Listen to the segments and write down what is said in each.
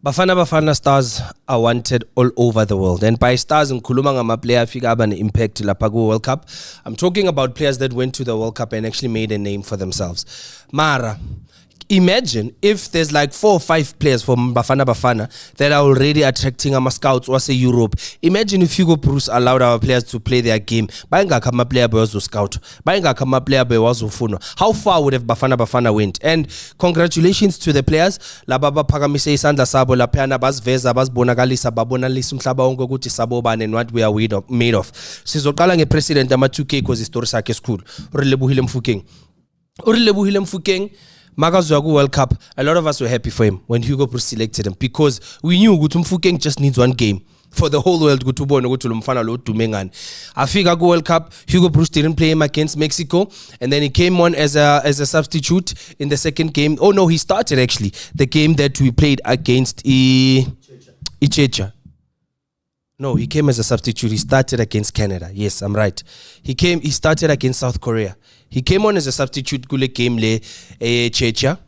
Bafana stars are wanted all over the world, and by stars ngikhuluma ngama-player afika aba ne-impact lapha ku-World Cup. I'm talking about players that went to the World Cup and actually made a name for themselves. Mara, imagine if there's like 4 or 5 players from Bafana that are already attracting our scouts or say Europe. Imagine if Hugo Broos allowed our players to play their game. Bayingakho player bewazo scout. Bayingakho player bewazo funo. How far would have Bafana went? And congratulations to the players. Laba baphakamise isandla sabo laphana basiveza basibonakalisa babonalisa umhlaba wonke ukuthi sabobane and what we are made of. Sizoqala ngepresident ama-2K cause istory sakhe esikhulu. URelebohile Mofokeng Makazwa World Cup, a lot of us were happy for him when Hugo Broos selected him because we knew Gutum Mofokeng just needs one game for the whole world to bona ukuthi lo mfana lo dumengani. Afika ku World Cup, Hugo Broos didn't play him against Mexico, and then he came on as a substitute in the second game. Oh no, he started actually the game that we played against Ichecha. No, he came as a substitute. He started against Canada. Yes, I'm right. He started against South Korea. He came on as a substitute kule game le Checha.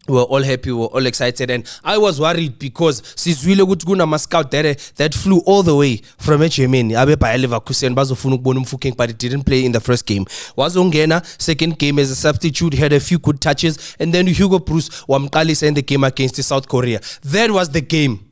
We were all happy, we were all excited, and I was worried because sizwile ukuthi kuna scout that flew all the way from Germany abe by Leverkusen bazofuna ukubona Mofokeng, but he didn't play in the first game. Wazongena second game as a substitute, had a few good touches, and then Hugo Broos wamqalisa in the game against South Korea. That was the game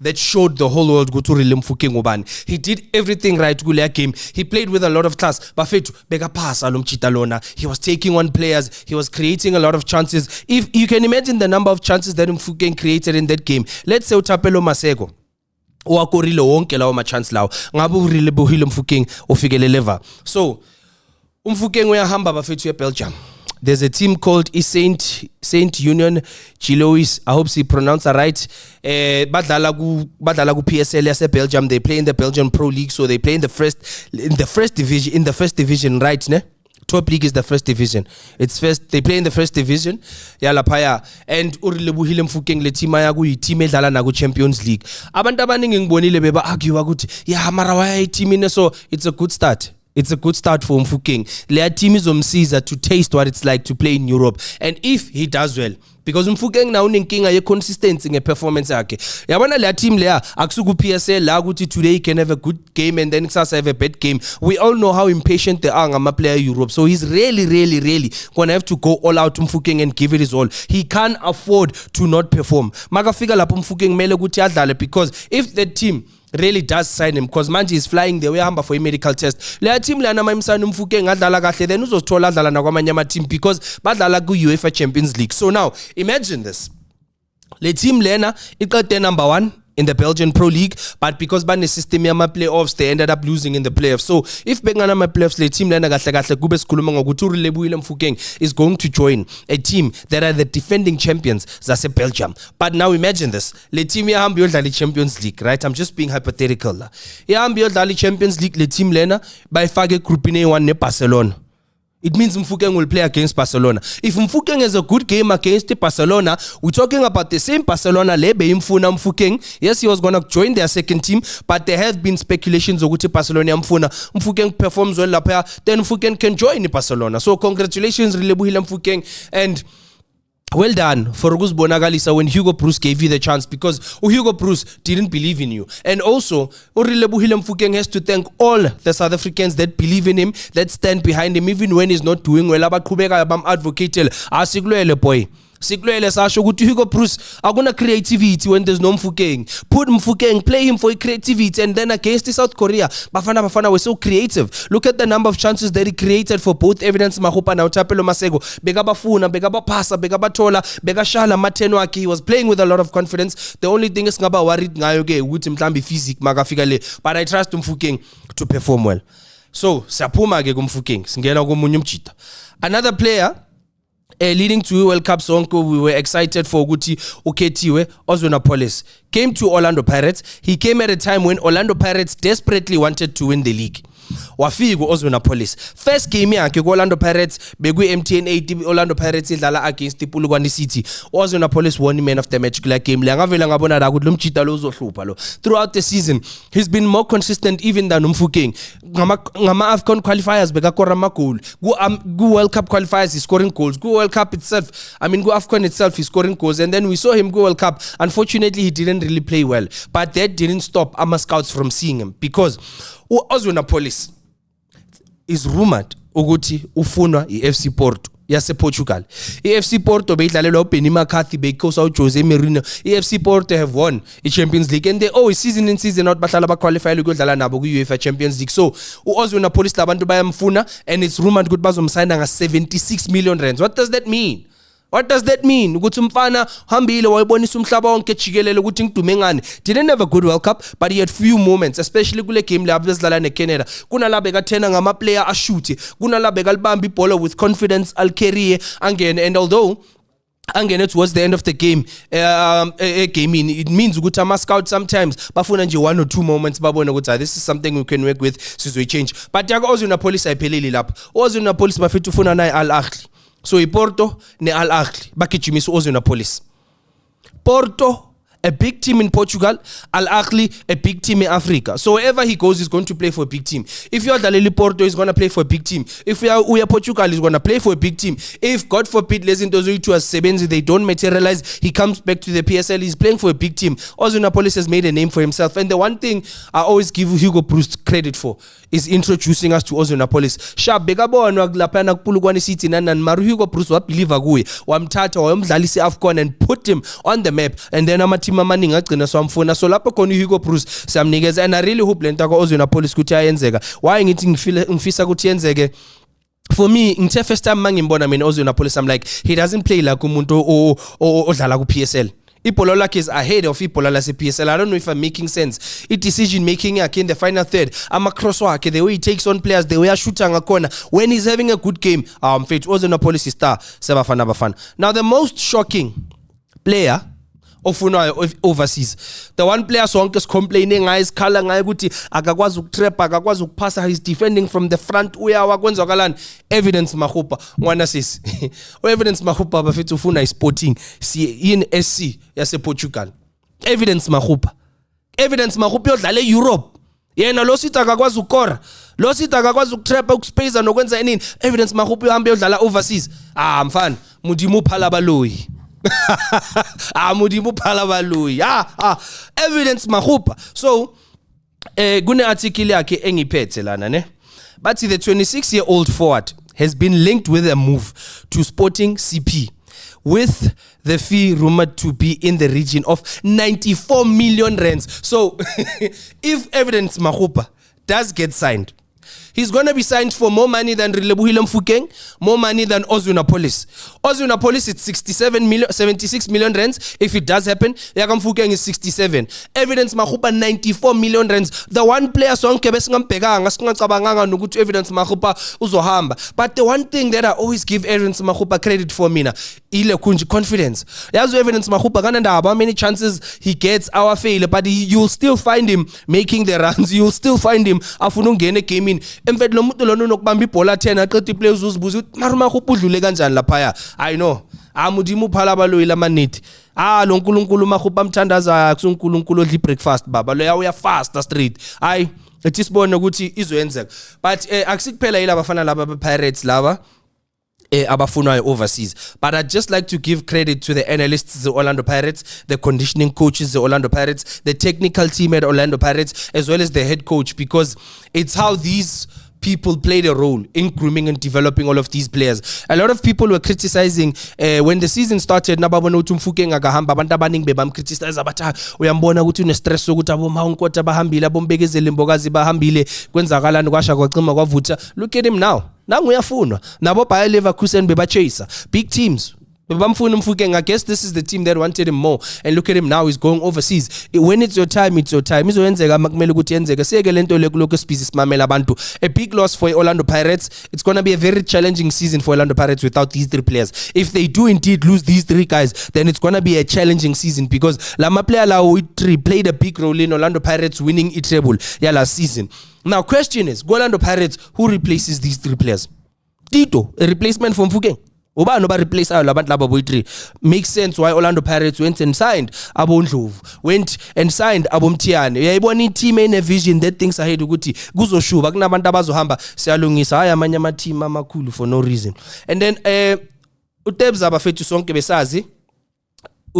that showed the whole world Guturile Mofokeng ubani. He did everything right kule game. He played with a lot of class. Bafethu beka pass alomchita lona. He was taking on players. He was creating a lot of chances. If you can imagine the number of chances that Mofokeng created in that game. Let's say uThapelo Maseko owakorile wonke lawo ma chance lawo. Ngabe uRelebohile Mofokeng ofikelele va. So Mofokeng uyahamba bafethu eBelgium. There's a team called Saint Union Gilois. I hope she pronounced it right. Badlala ku PSL yase Belgium. They play in the Belgian Pro League, so they play in the first division, right? Ne? Top league is the first division. They play in the first division. Yala phaya. And uRelebohile Mofokeng le team ya ku team edlala na ku Champions League. Abantu abaningi ngibonile beba argue ukuthi ya mara why team ine, so it's a good start. It's a good start for Mofokeng. Their team is Caesar to taste what it's like to play in Europe. And if he does well, because Mofokeng now unenkinga ye consistency nge performance yakhe. Yabona le team leya akusuku PSL la ukuthi today he can have a good game and then kusasa have a bad game. We all know how impatient they are ngama player Europe. So he's really gonna have to go all out to Mofokeng and give it his all. He can't afford to not perform. Makafika lapho Mofokeng mele ukuthi adlale, because if the team really does sign him, because manje is flying the way hamba for a medical test. Le team lana mayimsana Mofokeng adlala kahle, then uzothola adlala nakwamanye ama team because badlala ku UEFA Champions League. So now imagine this. Le team lena iqede number 1 in the Belgian Pro League, but because bane system yama playoffs they ended up losing in the playoffs. So if bengana ma playoffs le team lena kahle kube sikhuluma ngokuthi uRelebohile Mofokeng is going to join a team that are the defending champions zase Belgium. But now imagine this. Le team yahamba yodlala Champions League, right? I'm just being hypothetical la. Yahamba yodlala Champions League le team lena bayifake group in A1 ne Barcelona. It means Mofokeng will play against Barcelona. If Mofokeng has a good game against Barcelona, we're talking about the same Barcelona lebe imfuna Mofokeng. Yes, he was going to join their second team, but there have been speculations ukuthi Barcelona mfuna Mofokeng performs well lapha, then Mofokeng can join Barcelona. So congratulations Relebohile Mofokeng, and well done for Bonagalisa when Hugo Broos gave you the chance, because Hugo Broos didn't believe in you. And also, Relebohile Mofokeng has to thank all the South Africans that believe in him, that stand behind him, even when he's not doing well. Abaqhubeka bam-advocate asikulwele boy. Sikulwele sasho ukuthi Hugo Broos akuna creativity when there's no Mofokeng. Put Mofokeng, play him for creativity, and then against South Korea, Bafana were so creative. Look at the number of chances that he created for both Evidence Mahopa and uThapelo Maseko. Beka bafuna, beka bapasa, beka bathola, beka shala mateno akhe. He was playing with a lot of confidence. The only thing is ngaba worried ngayo ke ukuthi mhlambi physique makafika le, but I trust Mofokeng to perform well. So siyaphuma ke kuMofokeng, singena komunye umjita. Another player leading to World Cup sonke we were excited for ukuthi ukhethiwe Ozwena Police came to Orlando Pirates. He came at a time when Orlando Pirates desperately wanted to win the league. wafika uOzwena Police first game yakhe kuOrlando Pirates beku MTN 80 Orlando Pirates idlala against iPolokwane City uOzwena Police won man of the match kula game le ngavela ngabona la ukuthi lo mjita lo uzohlupha lo throughout the season he's been more consistent even than uMfukeng ngama AFCON qualifiers bekakora ama goal ku World Cup qualifiers he's scoring goals ku World Cup itself I mean ku AFCON itself he's scoring goals and then we saw him go World Cup unfortunately he didn't really play well but that didn't stop ama scouts from seeing him because uOzwena Police is rumored ukuthi ufunwa iFC Porto yase Portugal. iFC Porto beyidlalelwa uBenny McCarthy beyikhosa uJose Mourinho. iFC Porto have won iChampions League and they always season in season out bahlala baqualify ukudlala nabo kuUEFA Champions League. So uOzwena Police labantu bayamfuna and it's rumored ukuthi bazomsigna nga 76 million rands. What does that mean? What does that mean? Ukuthi umfana hambile wayibonisa umhlaba wonke jikelele ukuthi ngidume ngani. Didn't have a good World Cup but he had few moments especially kule game lapho besidlala neCanada. Kunala bekathena ngama player ashuthi. Kunala bekalibamba ibhola with confidence alcareer angene and although angene towards the end of the game gaming it means ukuthi ama scout sometimes bafuna nje one or two moments babona ukuthi this is something we can work with sizoyi change but yaka uOzwena Police ayipheleli lapho uOzwena Police bafethu ufuna naye Al Ahly so iPorto ne Al Ahly bagijimisa uOzwena Police Porto a big team in Portugal, Al Ahly a big team in Africa. So wherever he goes, he's going to play for a big team. If you're Dalili Porto, he's going to play for a big team. If we are Portugal, he's going to play for a big team. If God forbid, they don't materialize, he comes back to the PSL, he's playing for a big team. Ozwena Police has made a name for himself. And the one thing I always give Hugo Broos credit for is introducing us to Ozwena Police. Sharp bekabona kulapha kuPolokwane City nanan maru Hugo Broos wabelieve kuye wamthatha wayomdlalisa AFCON and put him on the map and then amateam amaningi agcina swamfuna so lapho khona Hugo Broos siyamnikeza and I really hope lento kaOzwena Police ukuthi ayenzeka why ngithi ngifisa ukuthi yenzeke. For me, ngithe first time mangimbona mina Ozwena Police I'm like he doesn't play like umuntu odlala ku PSL. Ibhola lakhe is ahead of ibhola lase PSL. I don't know if I'm making sense. Decision making yakhe in the final third, ama cross wakhe, the way he takes on players, the way ashooter ngakhona when he's having a good game. Mfethu Ozwena Police star sebafana bafana. Now the most shocking player ofunwayo overseas, the one player sonke is complaining ngaye isikhala ngaye ukuthi akakwazi ukutrap akakwazi ukuphasa, he's defending from the front uyawa kwenzakalani. Evidence Makgopa ngwana sisi Evidence Makgopa bafethu ufuna iSporting in SC yase Portugal. Evidence Makgopa yodlala eEurope yena lo sithi akakwazi ukora, lo sithi akakwazi ukutrap ukuspace nokwenza enini. Evidence Makgopa uhambe yodlala overseas. Mfana mudimo phala baloyi Mudimu Palabaloyi. Evidence Makgopa. So kune article yakhe engiphethe lana ne. But the 26-year-old forward has been linked with a move to Sporting CP with the fee rumored to be in the region of 94 million rands. So if Evidence Makgopa does get signed, he's going to be signed for more money than Relebohile Mofokeng, more money than Ozwena Police. Ozwena Police is 76 million rands. If it does happen, Yaka Mofokeng is 67. Evidence Makgopa 94 million rands. The one player sonke besingambhekanga singacabanganga nokuthi Evidence Makgopa uzohamba. But the one thing that I always give Evidence Makgopa credit for mina, ile kunji confidence. Yazi Evidence Makgopa kanandaba how many chances he gets our fail, but you'll still find him making the runs. You'll still find him afuna ungena game in. Emfethu lo muntu lona unokubamba ibhola 10 aqeda iplayers uzibuza ukuthi mara Makgopa udlule kanjani lapha. I know Mudimu phala baloyi lamanithi lo nkulunkulu Makgopa amthandaza kusunkulunkulu odli breakfast baba lo uya fast straight. Ethi sibone ukuthi izoyenzeka but akusikuphela yilaba bafana laba Pirates laba abafunwayo overseas. But I'd just like to give credit to the analysts, the Orlando Pirates, the conditioning coaches, the Orlando Pirates, the technical team at Orlando Pirates, as well as the head coach, because it's how these people played a role in grooming and developing all of these players. A lot of people were criticizing when the season started, nababona ukuthi Mofokeng akahamba abantu abaningi bebamcriticize abathi uyambona ukuthi une stress sokuthi abomawunkota bahambile abombekezele imbokazi bahambile kwenzakalani kwasha kwacima kwavutha. Look at him now. Nangu uyafunwa nabo Bayer Leverkusen beba chaser big teams Bamfuna Mfukeng, I guess this is the team that wanted him more, and look at him now, he's going overseas. When it's your time, it's your time. Izowenzeka makumele ukuthi yenzeke. Seke lento loku species mamela abantu. A big loss for Orlando Pirates. It's going to be a very challenging season for Orlando Pirates without these three players. If they do indeed lose these three guys, then it's going to be a challenging season because Lama player three played a big role in Orlando Pirates winning it treble last season. Now question is, Orlando Pirates, who replaces these three players? Tito, a replacement from Mfukeng. Oba no ba replace ayo labantu laba boy 3. Makes sense why Orlando Pirates went and signed Abo Ndlovu, went and signed Abo Mthiane. Uyayibona team ene vision that thinks ahead ukuthi kuzoshuba kunabantu abazohamba siyalungisa haya amanye ama team amakhulu for no reason. And then uTebza bafethu sonke besazi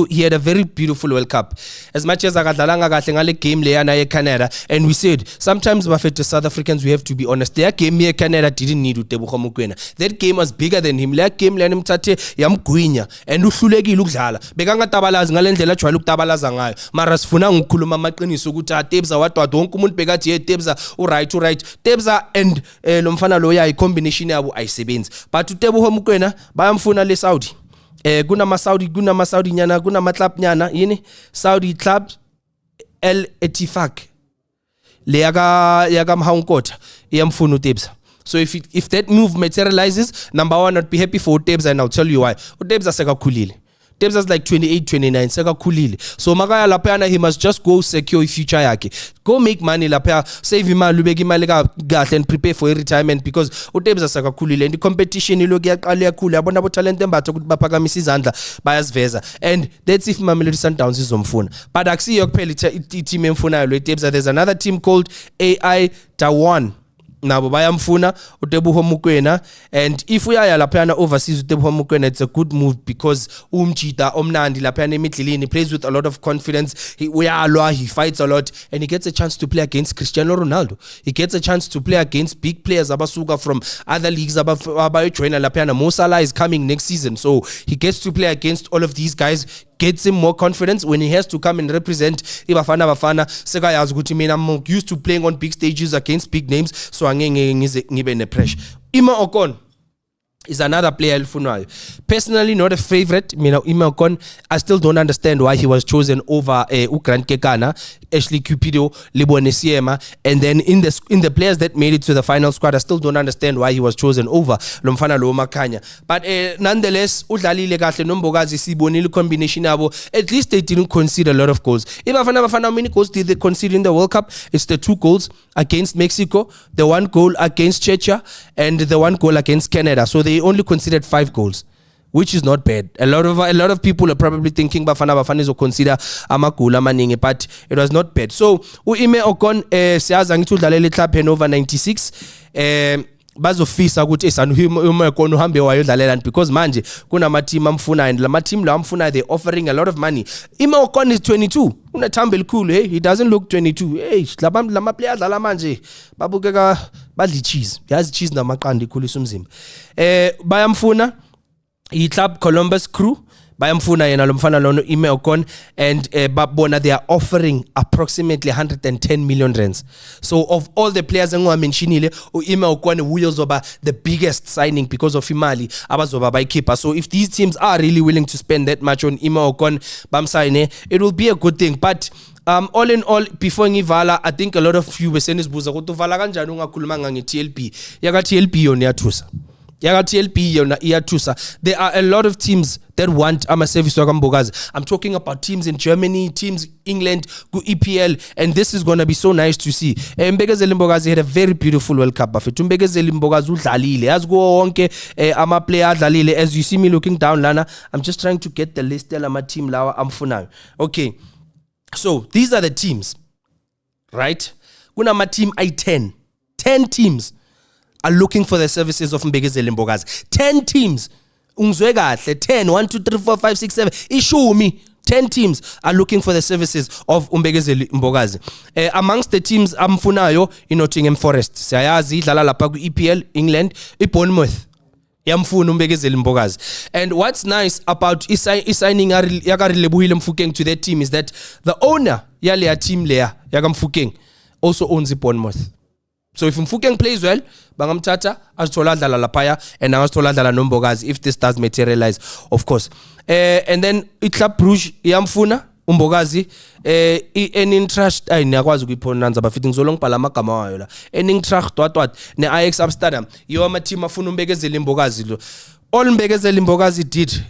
he had a very beautiful World Cup. As much as akadlalanga kahle ngale game leyana ye Canada, and we said sometimes bafethu South Africans, we have to be honest, their game here Canada didn't need uTebogo Mokoena. That game was bigger than him. That game lena imthathe yamgwinya and uhlulekile ukudlala. Bekangatabalazi ngalendlela ajwayele ukutabalaza ngayo. Mara sifuna ukukhuluma amaqiniso ukuthi Tebza wadwa wonke umuntu bekathi Tebza right. Tebza and lo mfana lo yayi combination yabo ayisebenzi. But uTebogo Mokoena bayamfuna le Saudi. Kuna Saudi nyana, kuna club nyana yini Saudi club El Ettifaq le yaka Mhankota iyamfuna uTebza. So if that move materializes, number one, I'd be happy for uTebza, and I'll tell you why. uTebza sekakhulile. Tebza's like 28, 29, sekakhulile. So makaya lapha he must just go secure future yakhe. Go make money lapha, save imali, ubeke imali kahle and prepare for retirement because uTebza sekakhulile and the competition iloku yaqala yakhula. Yabona abo talent embatha ukuthi baphakamisa izandla bayasiveza. And that's if Mamelodi Sundowns izomfuna. But akusiyo kuphela team emfunayo lo Tebza. There's another team called AI Tawan. Nabo bayamfuna uTebogo Mokoena, and if uyaya lapha overseas uTebogo Mokoena, it's a good move because umjita omnandi lapha emidleleni, he plays with a lot of confidence, he fights a lot, and he gets a chance to play against Cristiano Ronaldo. He gets a chance to play against big players abasuka from other leagues abayojoina lapha. Mo Salah is coming next season, so he gets to play against all of these guys. Gets him more confidence when he has to come and represent Bafana. Sekayazi ukuthi mina I'm used to playing on big stages against big names, so angeke ngibe ne pressure. Ima Ocon is another player elfunayo. Personally, not a favorite. Ima Ocon, I still don't understand why he was chosen over Grant Kekana, Ashley Cupido, Lebone Siema, and then in the players that made it to the final squad, I still don't understand why he was chosen over Lomfana Lo Makanya. But nonetheless, udlalile kahle nombokazi sibonile combination yabo. At least they didn't concede a lot of goals. Bafana, how many goals did they concede in the World Cup? It's the 2 goals against Mexico, the 1 goal against Czechia, and the 1 goal against Canada. So they only considered 5 goals, which is not bad. A lot of people are probably thinking Bafana will consider amagula amaningi, but it was not bad. So uIme Ocon siyazi ngithi udlalele club Hannover 96 bazofisa ukuthi uIme Ocon uhambe wayodlalela, because manje kunama team amfuna, and lama team la amfuna, they offering a lot of money. Ime Ocon is 22. Unathambo elikhulu. Hey, he doesn't look 22. Hey, lama players dlala manje babukeka badli cheese. Yazi cheese namaqanda ikhulisa umzimba. Bayamfuna i-club Columbus Crew, bayamfuna yena lo mfana lono Ime Ocon, and babona they are offering approximately 110 million rands. So of all the players engiwamentionile, uIme Ocon uyozoba the biggest signing because of imali abazoba bayikhipha. So if these teams are really willing to spend that much on Ime Ocon bamsayine, it will be a good thing. But all in all, before ngivala, I think a lot of you besenizibuza ukuthi uvala kanjani ungakhulumanga ngeTLP. Yaka TLP yona iyathusa. There are a lot of teams that want ama-service wakambokazi. I'm talking about teams in Germany, teams England, EPL, and this is going to be so nice to see. Mbekezeli Mbokazi had a very beautiful World Cup. Mbekezeli Mbokazi udlalile. As go wonke ama-player adlalile. As you see me looking down lana, I'm just trying to get the list ama team lawa amfunayo. Okay, so these are the teams, right? Kunama team I-10. 10 teams are looking for the services of Mbekezeli Mbokazi. 10 teams. Ungizwe kahle. 10. 1, 2, 3, 4, 5, 6, 7. Ishumi. 10 teams are looking for the services of Mbekezeli Mbokazi. Amongst the teams amfunayo, Nottingham Forest. Siyayazi idlala lapha ku EPL England, iBournemouth. Yamfuna Mbekezeli Mbokazi. And what's nice about signing yakaRelebohile Mofokeng to that team is that the owner yale team leya yaka Mofokeng also owns iBournemouth. So if Mfukeng plays well, bangamthatha azithola adlala laphaya and angazithola adlala noMbokazi if this does materialize, of course. And then iClub Brugge iyamfuna uMbokazi Eintracht ayinakwazi ukuyipronounce bafithi ngizolo ngibhala amagama wayo la. Eintracht what ne Ajax Amsterdam yo ama team afuna umbekezela iMbokazi lo. All Mbekezela iMbokazi did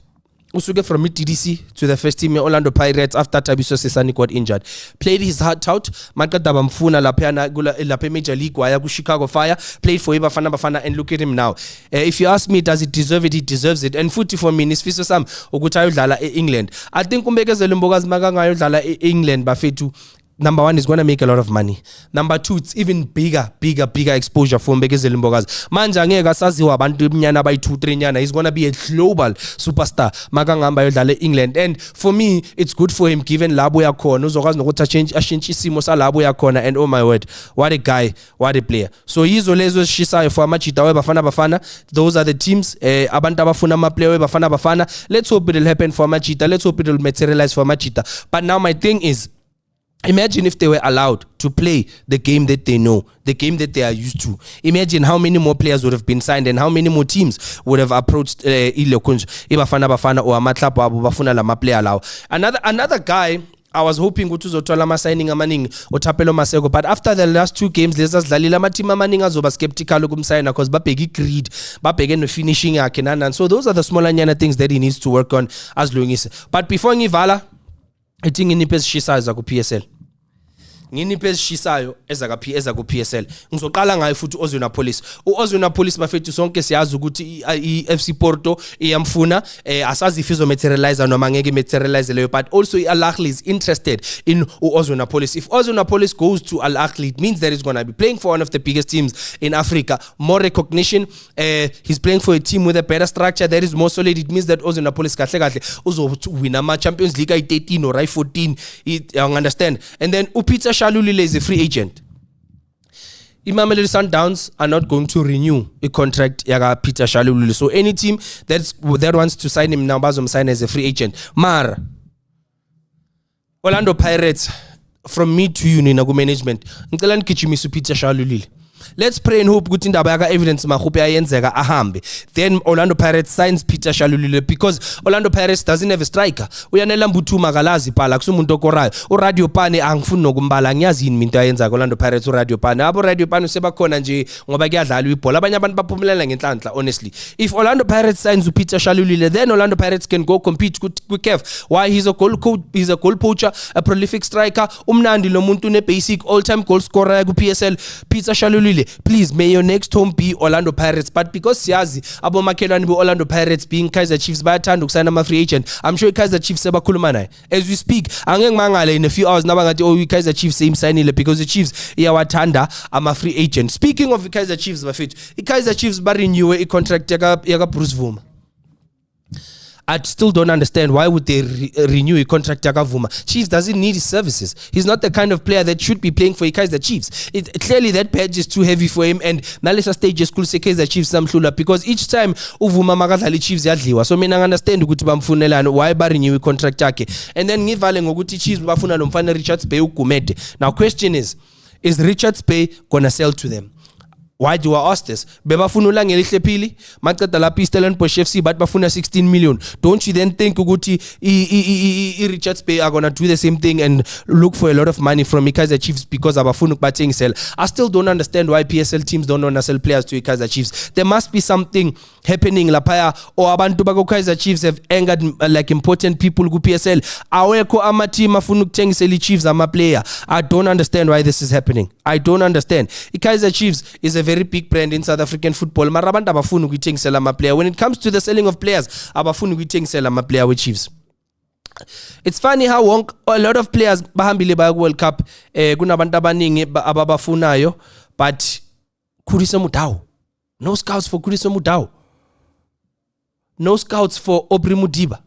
usuke from DDC to the first team Orlando Pirates after Thabiso Sesani got injured. Played his heart out. Maqeda bamfuna lapha Major League waya ku Chicago Fire. Played for Bafana and look at him now. If you ask me, does it deserve it? He deserves it. And futhi for me nisifiso sami ukuthi ayodlala eEngland. I think umbekezela iMbokazi makangayodlala eEngland bafethu. Number one, is going to make a lot of money. Number two, it's even bigger exposure for Mbekezela Mbokazi. Manje angeke asaziwa abantu iminyana abayi 2-3 nyana. He's going to be a global superstar. Makangamba yodlala England. And for me, it's good for him given labo yakhona. Uzokwazi nokuthi ashintshe isimo salabo yakhona. And oh my word, what a guy, what a player. So yizo lezo shishayo for amachita Bafana. Those are the teams. Abantu abafuna ama player Bafana. Let's hope it'll happen for amachita. Let's hope it'll materialize for amachita. But now my thing is, imagine if they were allowed to play the game that they know, the game that they are used to. Imagine how many more players would have been signed and how many more teams would have approached Bafana or Amatlap Bafuna Lama player law. Another guy I was hoping ukuthi uzothola ama signing amaningi uThapelo Maseko, but after the last two games lesazidlalile ama team amaningi azoba skeptical ukumsigna because babheke greed, babheke no finishing yakhe nana. So those are the smaller nyana things that he needs to work on as Lungise. But before ngivala, I think nginiphe esishisayo eza ku PSL. Nginiphe esishisayo eza ku PSL. Ngizoqala ngayo futhi uOzwena Police bafethu sonke siyazi ukuthi iFC Porto iyamfuna asazi if izomaterialize noma ngeke materialize leyo, but also Al Ahly is interested in uOzwena Police. If Ozwena Police goes to Al Ahly, it means that he's going to be playing for one of the biggest teams in Africa, more recognition. He's playing for a team with a better structure that is more solid. It means that Ozwena Police kahle uzowina ama Champions League ay13 or ay14. You understand? And then uPeter Shalulile is a free agent. Mamelodi Sundowns are not going to renew a contract yaga Peter Shalulile. So any team that wants to sign him now bazomsign as a free agent. Mar Orlando Pirates, from me to you nina ku management, ngicela nigijimisa uPeter Shalulile. Let's pray and hope ukuthi indaba yaka evidence makhuphe ayenzeka ahambe. Then Orlando Pirates signs Peter Shalulile because Orlando Pirates doesn't have a striker. Uyanela Mbuthuma kalazi phala kusumuntu okorayo. uRadio Pane angifuni nokumbala, ngiyazi yini into ayenza Orlando Pirates uRadio Pane. Abo Radio Pane sebakhona nje ngoba kuyadlala ibhola. Abanye abantu baphumelela ngenhlanhla honestly. If Orlando Pirates signs Peter Shalulile, then Orlando Pirates can go compete with CAF. Why? He's a goal coach, he's a goal poacher, a prolific striker. Umnandi lo muntu ne basic all-time goal scorer ku PSL. Peter Shalulile, please, may your next home be Orlando Pirates. But because siyazi abo makhelwane be Orlando Pirates being Kaizer Chiefs bayathanda ukusayina ama free agent, I'm sure Kaizer Chiefs sebakhuluma naye as we speak. Angeke mangale in a few hours nabangathi Kaizer Chiefs sayimsignile because the Chiefs iyawathanda ama free agent. Speaking of Kaizer Chiefs bafethu, Kaizer Chiefs ba renew a contract yaka Bruce Vuma. I still don't understand why would they renew a contract yakavuma. Chiefs doesn't need his services. He's not the kind of player that should be playing for Kaizer Chiefs. Clearly that badge is too heavy for him, and nalesa stage school se Kaizer Chiefs samhlula because each time uvuma makadlali Chiefs yadliwa. So mina understand ukuthi bamfunelana why ba renew a contract yakhe. And then ngivale ngokuthi Chiefs bafuna lo mfana Richards Bay uGumede. Now question is Richards Bay gonna sell to them? Why do I ask this? Bebafuna ulangele ihlephili maqeda lapha Stellenbosch FC but bafuna 16 million. Don't you then think ukuthi Richards Bay are going to do the same thing and look for a lot of money from Kaizer Chiefs because abafuna ukubathengisela? I still don't understand why PSL teams don't want to sell players to Kaizer Chiefs. There must be something happening lapha, or abantu bako Kaizer Chiefs have angered like important people ku PSL. Awekho ama team afuna ukuthengisela Chiefs ama player. I don't understand why this is happening. I don't understand. Kaizer Chiefs is a very big brand in South African football. Mara abantu abafuna ukuthengisela ama player. When it comes to the selling of players, abafuna ukuthengisela ama player with Chiefs. It's funny how a lot of players bahambile baya ku World Cup kunabantu abaningi ababafunayo, but Khuriso Mudau, no scouts for Khuriso Mudau, no scouts for Aubrey Mudiba.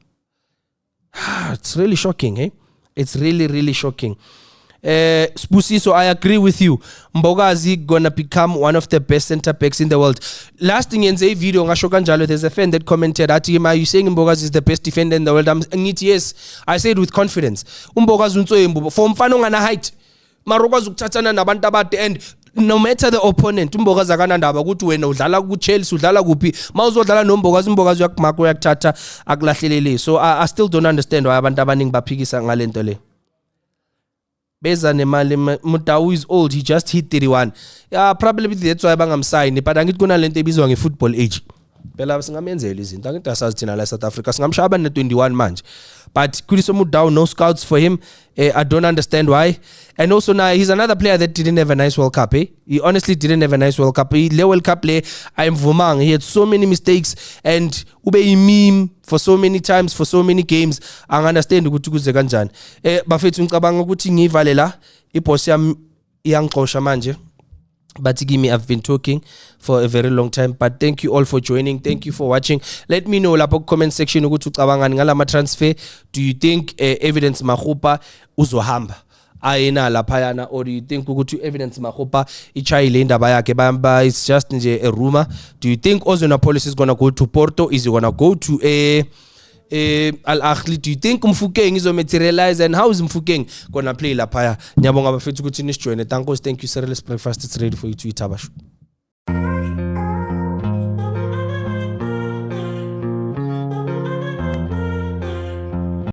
It's really shocking, eh? It's really shocking. Spusiso, I agree with you. Mbokazi gonna become one of the best center backs in the world. Last thing in the video, there's a fan that commented, are you saying Mbokazi is the best defender in the world? Yes, I said with confidence. Mbokazi unso for mfano ngana height. Marokwazi ukuthathana nabantu abade, and no matter the opponent umbokazi akanandaba ukuthi wena udlala ku Chelsea udlala kuphi mawuzodlala nombokazi umbokazi uyakumaka uyakuthatha akulahlelele. So I still don't understand why abantu abaningi baphikisa ngalento le. Beza nemali Mutau is old, he just hit 31. Yeah, probably that's why bangamsign, but angithi kunalento ebizwa nge-football age. Phela singamenzela izinto angithi asazi thina la South Africa singamshaya ne 21 manje. But Kuliso Mutau, no scouts for him. I don't understand why. And also now he's another player that didn't have a nice World Cup. He honestly didn't have a nice World Cup. Le World Cup le I'm Vumang. He had so many mistakes and ube a meme for so many times for so many games. I understand ukuthi kuze kanjani. Bafethu ngicabanga ukuthi ngivale la iboss yami iyangixosha manje. But Gimi, I've been talking for a very long time. But thank you all for joining. Thank you for watching. Let me know lapho comment section ukuthi ucabangani ngalama transfer. Do you think Evidence Makgopa uzohamba ayena laphayana, or do you think ukuthi Evidence Makgopa ichayile indaba yakhe bamba it's just nje a rumor? Do you think Ozona Police is going to go to Porto? Is he going to go to Al Ahly? Do you think Mfukeng is materialize, and how is Mfukeng gonna play laphaya? Nyabonga bafethu ukuthi nisjoine. Thank you, Cerealist Breakfast. It's ready for you to eat abashu.